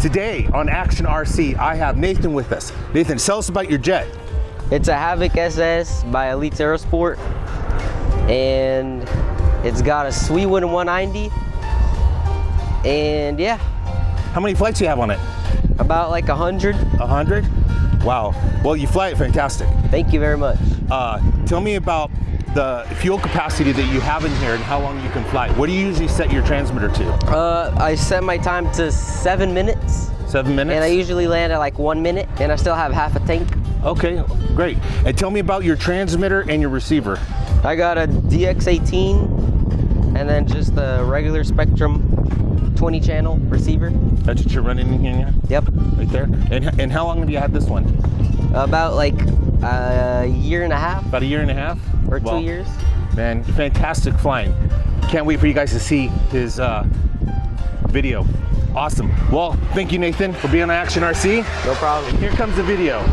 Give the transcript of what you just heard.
Today on Action RC, I have Nathan with us. Nathan, tell us about your jet. It's a Havoc SS by Elite Aerosport, and it's got a Sweetwood 190, and yeah. How many flights do you have on it? About like 100. 100? Wow. Well, you fly it fantastic. Thank you very much. Tell me about the fuel capacity that you have in here and how long you can fly. What do you usually set your transmitter to? I set my time to 7 minutes. 7 minutes? And I usually land at like 1 minute, and I still have half a tank. Okay, great. And tell me about your transmitter and your receiver. I got a DX18 and then just a regular Spectrum 20 channel receiver. That's what you're running in here? Yep. Right there. And how long have you had this one? About like a year and a half. About a year and a half? Or 2 years. Man, fantastic flying. Can't wait for you guys to see his video. Awesome. Well, thank you, Nathan, for being on Action RC. No problem. Here comes the video.